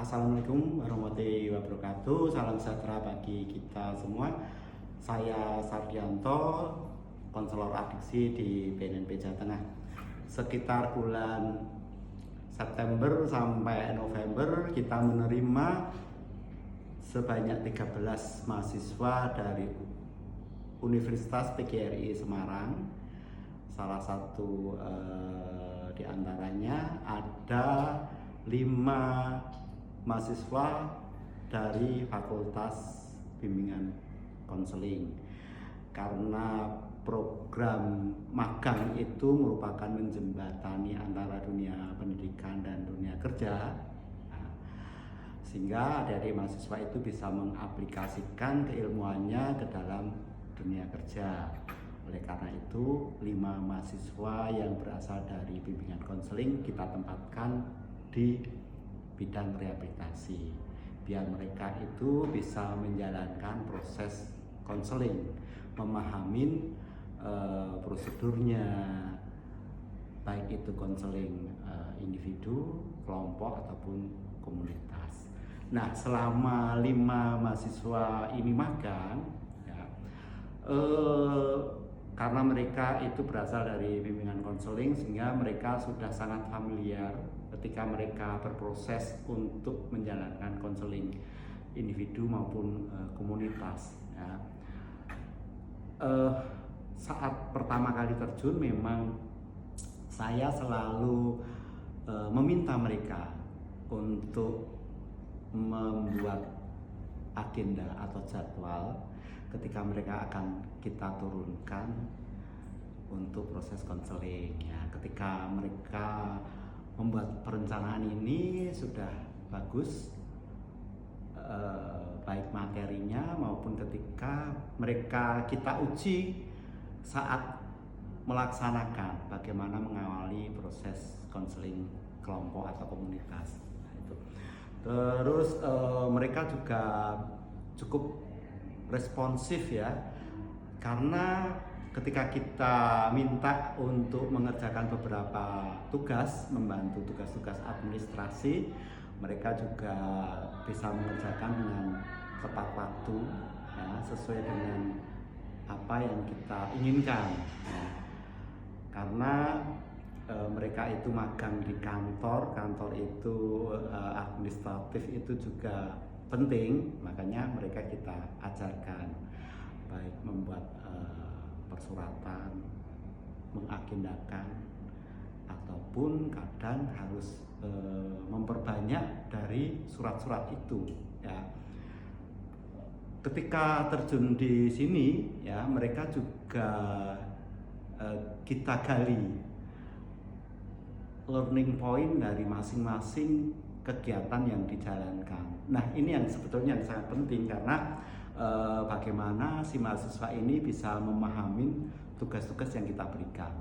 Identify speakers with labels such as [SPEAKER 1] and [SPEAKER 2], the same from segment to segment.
[SPEAKER 1] Assalamualaikum warahmatullahi wabarakatuh. Salam sejahtera bagi kita semua. Saya Sardianto, konselor adiksi di BNNP Jawa Tengah. Sekitar bulan September sampai November kita menerima sebanyak 13 mahasiswa dari Universitas PGRI Semarang. Salah satu di antaranya ada 5 mahasiswa dari Fakultas Bimbingan Konseling, karena program magang itu merupakan menjembatani antara dunia pendidikan dan dunia kerja, sehingga adik-adik mahasiswa itu bisa mengaplikasikan keilmuannya ke dalam dunia kerja. Oleh karena itu, 5 mahasiswa yang berasal dari bimbingan konseling kita tempatkan di bidang rehabilitasi, biar mereka itu bisa menjalankan proses konseling, memahamin prosedurnya, baik itu konseling individu, kelompok ataupun komunitas. Nah, selama 5 mahasiswa ini magang, ya, karena mereka itu berasal dari bimbingan konseling, sehingga mereka sudah sangat familiar ketika mereka berproses untuk menjalankan konseling individu maupun komunitas. Ya. Saat pertama kali terjun, memang saya selalu meminta mereka untuk membuat agenda atau jadwal ketika mereka akan kita turunkan untuk proses konseling. Ya, ketika mereka membuat perencanaan ini sudah bagus, baik materinya maupun ketika mereka kita uji saat melaksanakan bagaimana mengawali proses konseling kelompok atau komunitas. Nah, itu. Terus mereka juga cukup responsif ya, karena ketika kita minta untuk mengerjakan beberapa tugas, membantu tugas-tugas administrasi, mereka juga bisa mengerjakan dengan tepat waktu, ya, sesuai dengan apa yang kita inginkan. Ya. Karena mereka itu magang di kantor itu administratif itu juga penting, makanya mereka kita ajarkan baik membuat persuratan, mengagendakan, ataupun kadang harus memperbanyak dari surat-surat itu. Ya. Ketika terjun di sini, ya, mereka juga kita gali learning point dari masing-masing kegiatan yang dijalankan. Nah, ini yang sebetulnya sangat penting, karena bagaimana si mahasiswa ini bisa memahami tugas-tugas yang kita berikan.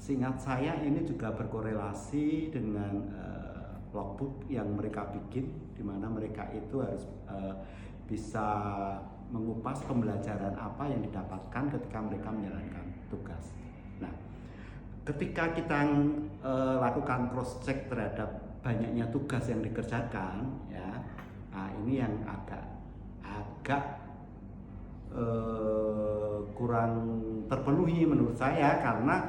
[SPEAKER 1] Seingat saya ini juga berkorelasi dengan logbook yang mereka bikin, di mana mereka itu harus bisa mengupas pembelajaran apa yang didapatkan ketika mereka menjalankan tugas. Nah, ketika kita lakukan cross check terhadap banyaknya tugas yang dikerjakan, ya, nah ini yang agak kurang terpenuhi menurut saya, karena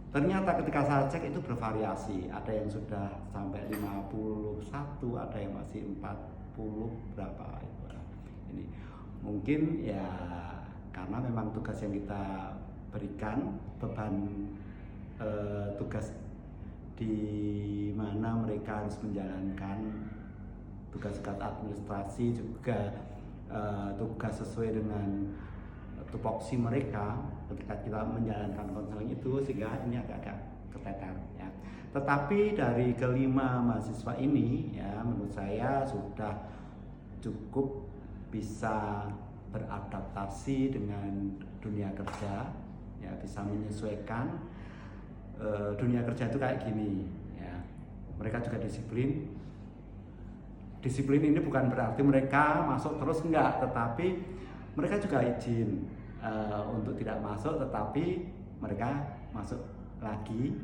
[SPEAKER 1] ternyata ketika saya cek itu bervariasi. Ada yang sudah sampai 51, ada yang masih 40 berapa itu. Ini mungkin ya karena memang tugas yang kita berikan, beban tugas di mana mereka harus menjalankan tugas-tugas administrasi, juga tugas sesuai dengan tupoksi mereka ketika kita menjalankan konseling itu, sehingga ini agak-agak keteter ya. Tetapi dari kelima mahasiswa ini, ya, menurut saya sudah cukup bisa beradaptasi dengan dunia kerja, ya, bisa menyesuaikan. Dunia kerja itu kayak gini, ya. Mereka juga disiplin. Disiplin ini bukan berarti mereka masuk terus, enggak, tetapi mereka juga izin untuk tidak masuk, tetapi mereka masuk lagi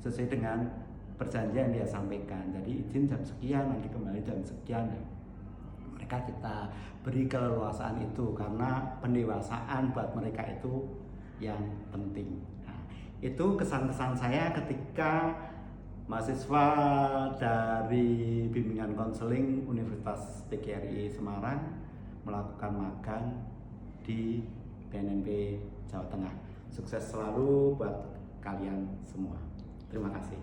[SPEAKER 1] sesuai dengan perjanjian dia sampaikan. Jadi izin jam sekian, nanti kembali jam sekian. Mereka kita beri keleluasaan itu karena pendewasaan buat mereka itu yang penting. Nah, itu kesan-kesan saya ketika mahasiswa dari bimbingan konseling Universitas PGRI Semarang melakukan magang di BNNP Jawa Tengah. Sukses selalu buat kalian semua. Terima kasih.